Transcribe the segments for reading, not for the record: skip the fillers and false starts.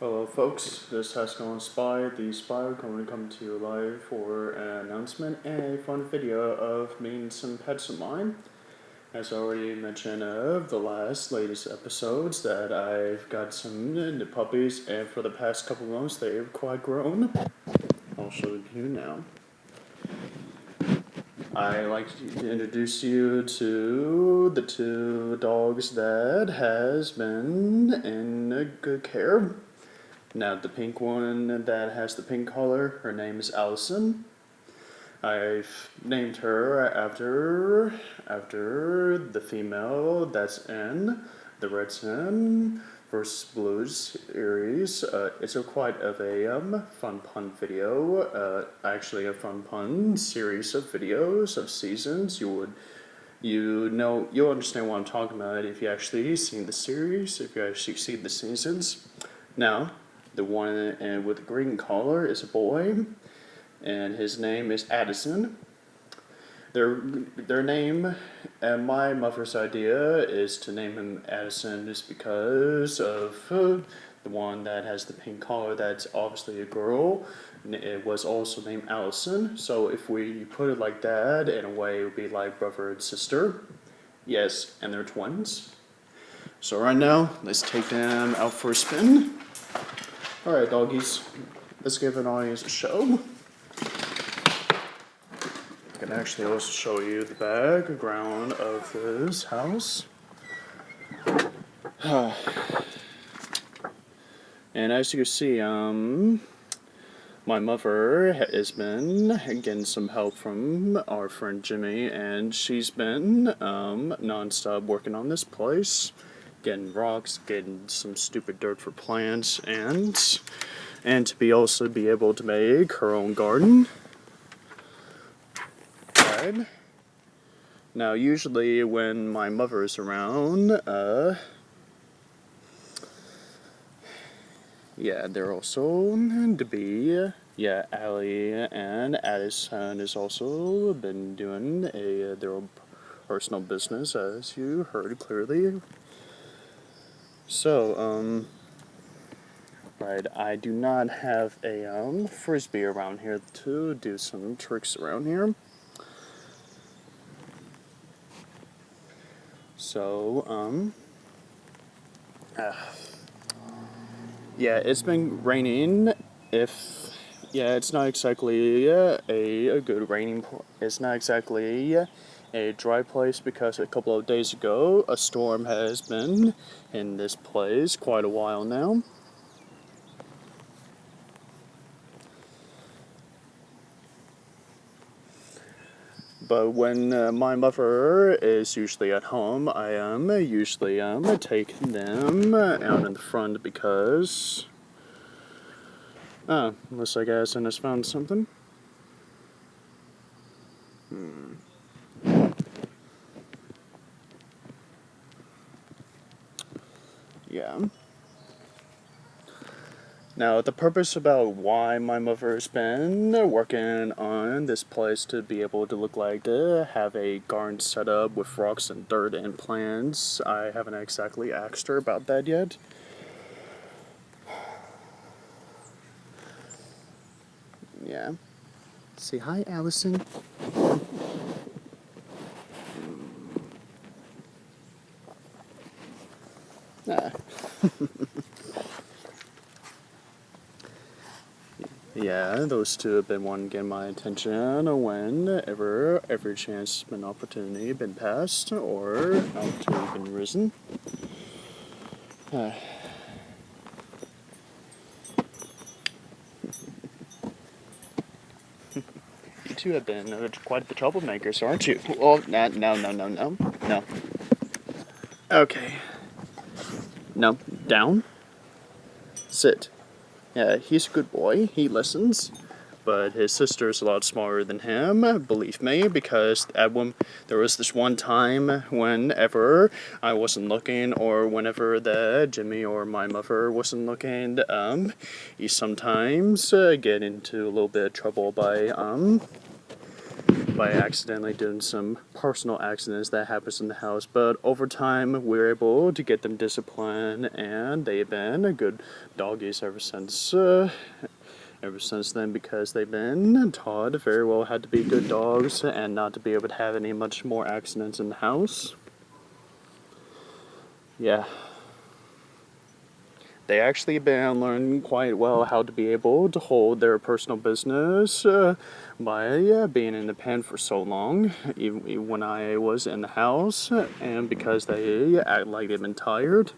Hello folks, this is HexagonalSpy, the spy going to come to you live for an announcement and a fun video of me and some pets of mine. As already mentioned of the latest episodes that I've got some new puppies, and for the past couple months they've quite grown. I'll show you now. I'd like to introduce you to the two dogs that has been in good care. Now the pink one that has the pink collar, her name is Allison. I've named her after the female that's in the Reds vs. Blues series. It's quite of a fun pun video. Actually, a fun pun series of videos of seasons. You'll understand what I'm talking about if you actually seen the series. If you actually see the seasons. Now, the one with the green collar is a boy, and his name is Addison. Their name, and my mother's idea is to name him Addison just because of the one that has the pink collar. That's obviously a girl. It was also named Allison. So if we put it like that, in a way, it would be like brother and sister. Yes, and they're twins. So right now, let's take them out for a spin. Alright, doggies, let's give an audience a show. I can actually also show you the background of this house. And as you can see, my mother has been getting some help from our friend Jimmy, and she's been non-stop working on this place. Getting rocks, getting some stupid dirt for plants, and to also be able to make her own garden. Right. Now, usually when my mother is around, they're also to be, Allie and Addison has also been doing their own personal business, as you heard clearly. So, right, I do not have a frisbee around here to do some tricks around here. So, it's been raining. It's not exactly a good raining. It's not exactly a dry place because a couple of days ago a storm has been in this place quite a while now. But when my mother is usually at home, I am usually taking them out in the front because looks like Addison has found something. Yeah. Now, the purpose about why my mother has been working on this place to be able to look like to have a garden set up with rocks and dirt and plants, I haven't exactly asked her about that yet. Yeah. Say hi, Allison. Yeah, those two have been wanting to get my attention whenever every chance and opportunity been passed or opportunity been risen. You two have been quite the troublemakers, aren't you? Oh, no. Okay. No, down. Sit. Yeah, he's a good boy. He listens. But his sister's a lot smarter than him, believe me, because there was this one time whenever I wasn't looking, or whenever Jimmy or my mother wasn't looking, he sometimes get into a little bit of trouble by by accidentally doing some personal accidents that happens in the house. But over time, we're able to get them disciplined, and they've been good doggies ever since. Ever since then, because they've been taught very well how to be good dogs and not to be able to have any much more accidents in the house. Yeah. They actually been learning quite well how to be able to hold their personal business by being in the pen for so long, even when I was in the house, and because they act like they've been tired.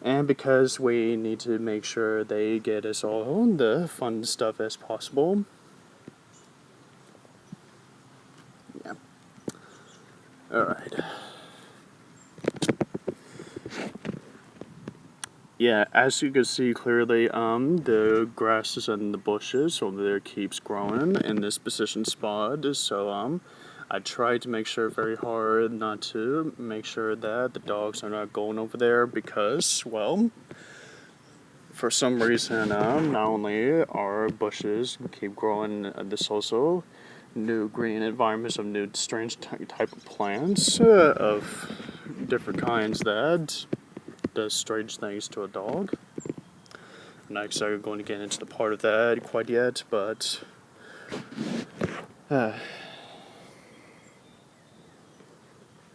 And because we need to make sure they get us all the fun stuff as possible. Yeah. Alright. Yeah, as you can see clearly, the grasses and the bushes over there keeps growing in this position spot, so, I try to make sure very hard not to make sure that the dogs are not going over there because, well, for some reason, not only our bushes keep growing, there's also new green environments of new strange type of plants of different kinds that does strange things to a dog. I'm not exactly going to get into the part of that quite yet, but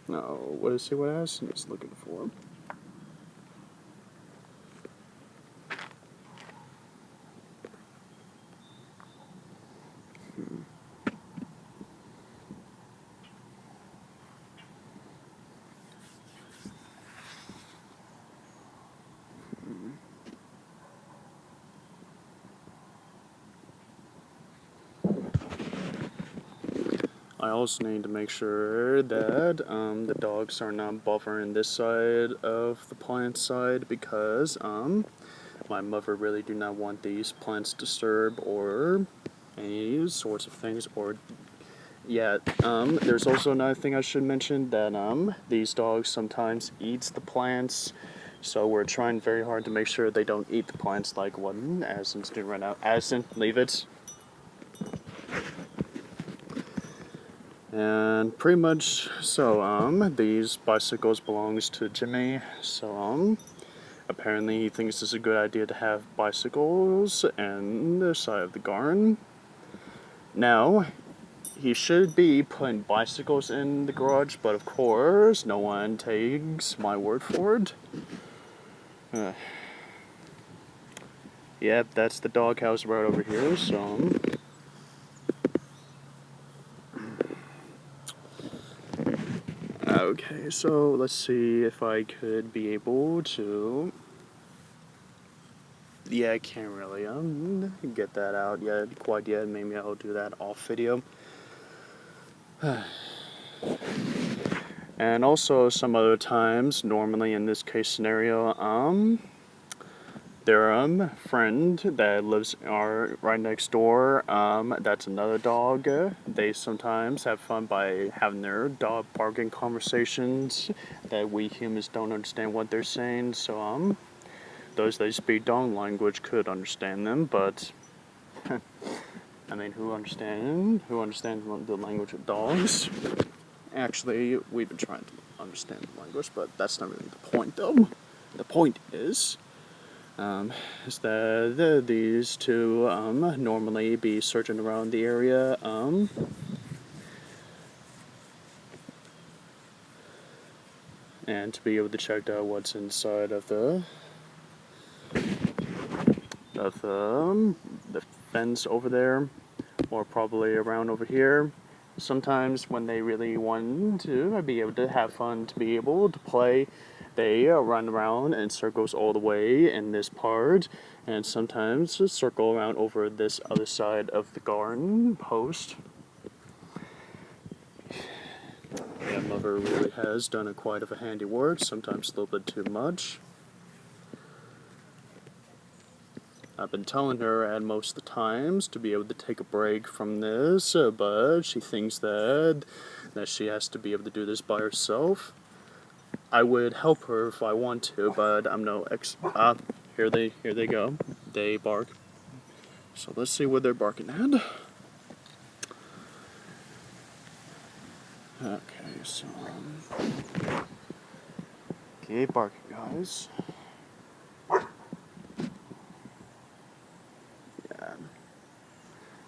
no, what is it? What Addison is looking for? I also need to make sure that the dogs are not buffering this side of the plant side because my mother really do not want these plants disturbed or any sorts of things. Or yeah, there's also another thing I should mention that these dogs sometimes eats the plants. So we're trying very hard to make sure they don't eat the plants like what Addison's doing right now. Addison, leave it. And pretty much so, these bicycles belongs to Jimmy, so, apparently he thinks it's a good idea to have bicycles in the side of the garden. Now, he should be putting bicycles in the garage, but of course, no one takes my word for it. Yep, that's the doghouse right over here, so... Okay, so let's see if I could be able to... Yeah, I can't really get that out yet, quite yet. Maybe I'll do that off video. And also some other times, normally in this case scenario, their friend that lives right next door, that's another dog. They sometimes have fun by having their dog barking conversations that we humans don't understand what they're saying. So those that speak dog language could understand them, but I mean, who understands the language of dogs? Actually, we've been trying to understand the language, but that's not really the point, though. The point is that these two normally be searching around the area, and to be able to check out what's inside of the fence over there, or probably around over here. Sometimes when they really want to be able to have fun, to be able to play, they run around in circles all the way in this part, and sometimes circle around over this other side of the garden post. Yeah, mother really has done quite of a handiwork, sometimes a little bit too much. I've been telling her at most of the times to be able to take a break from this, but she thinks that she has to be able to do this by herself. I would help her if I want to, but I'm no here they go. They bark. So let's see what they're barking at. so keep barking, guys. Yeah.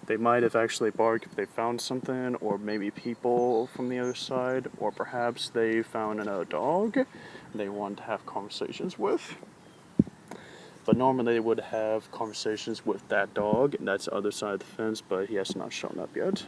They might have actually barked if they found something, or maybe people from the other side, or perhaps they found another dog they want to have conversations with. But normally they would have conversations with that dog, and that's the other side of the fence, but he has not shown up yet.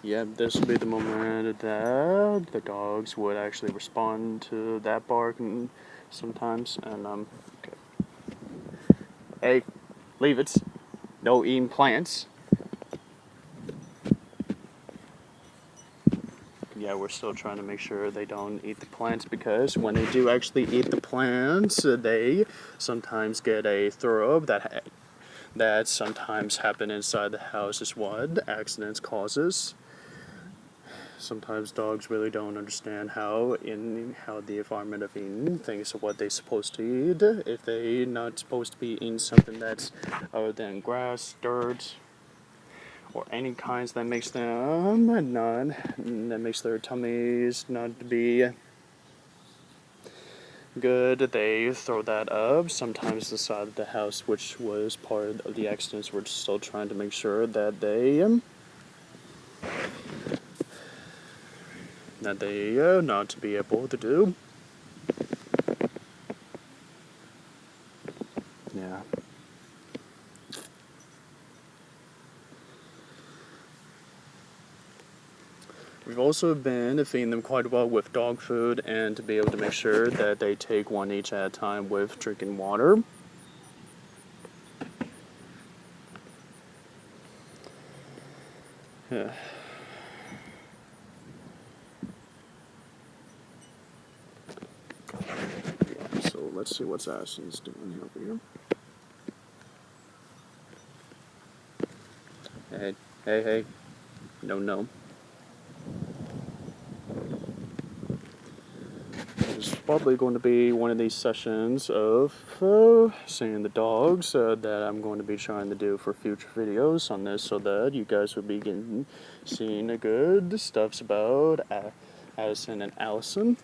Yeah, this would be the moment that the dogs would actually respond to that bark and sometimes, and okay. Hey, leave it. No eating plants. Yeah, we're still trying to make sure they don't eat the plants, because when they do actually eat the plants, they sometimes get a throw up that sometimes happen inside the house is what accidents causes. Sometimes dogs really don't understand how the environment of eating things of what they're supposed to eat. If they're not supposed to be eating something that's other than grass, dirt, or any kinds that makes their tummies not to be good, they throw that up. Sometimes the side of the house, which was part of the accidents, we're still trying to make sure that they not to be able to do. Yeah. We've also been feeding them quite well with dog food, and to be able to make sure that they take one each at a time with drinking water. Yeah. So let's see what's Addison's doing over here. Hey. No. It's probably going to be one of these sessions of seeing the dogs that I'm going to be trying to do for future videos on this, so that you guys will be seeing the good stuffs about Addison and Allison.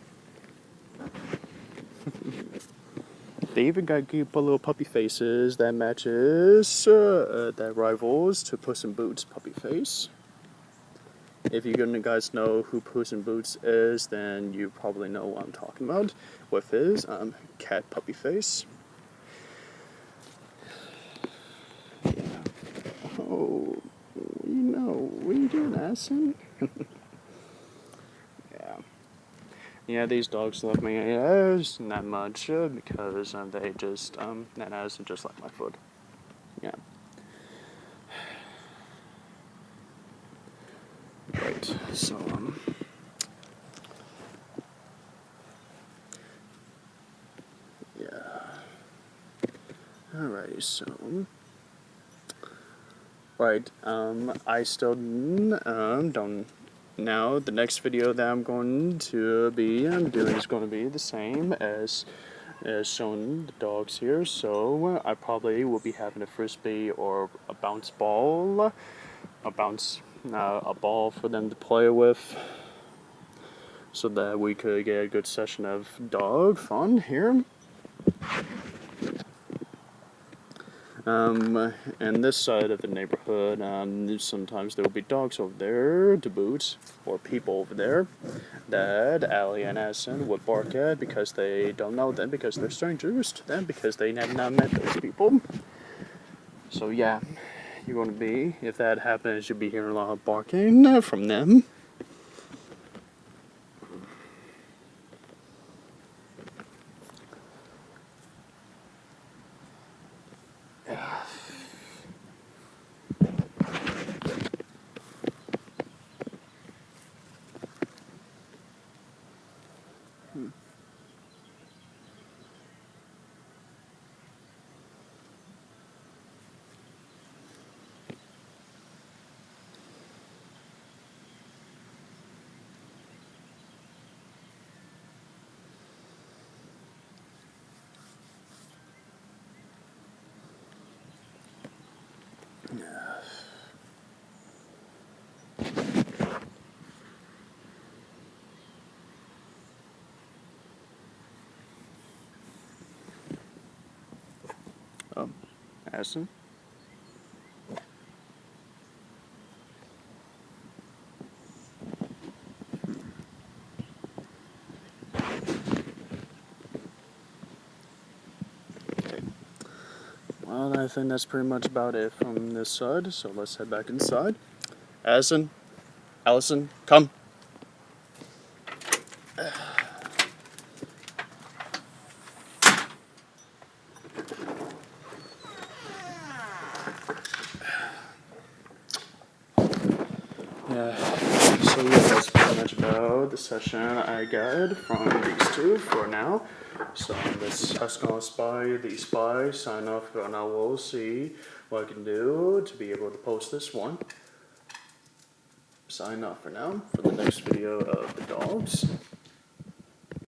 They even got cute little puppy faces that matches that rivals to Puss in Boots' puppy face. If you guys know who Puss in Boots is, then you probably know what I'm talking about with his cat puppy face. Yeah. Oh, what are you doing, Addison? Yeah, these dogs love me not much because they just that Addison just like my foot. Yeah. Right. So yeah. Alrighty. So. Right. I still don't. Now, the next video that I'm going to be doing is going to be the same as showing the dogs here. So I probably will be having a frisbee or a bounce ball, a ball for them to play with, so that we could get a good session of dog fun here. And this side of the neighborhood, sometimes there will be dogs over there to boot, or people over there that Allie and Addison would bark at because they don't know them, because they're strangers to them, because they have not met those people. So yeah, you're going to be, if that happens, you'll be hearing a lot of barking from them. Addison? Okay. Well, I think that's pretty much about it from this side, so let's head back inside. Addison? Allison? Come! Yeah, so yeah, that's pretty much about the session I got from these two for now. So this HexagonalSpy, the spy, sign off, and I will see what I can do to be able to post this one. Sign off for now for the next video of the dogs.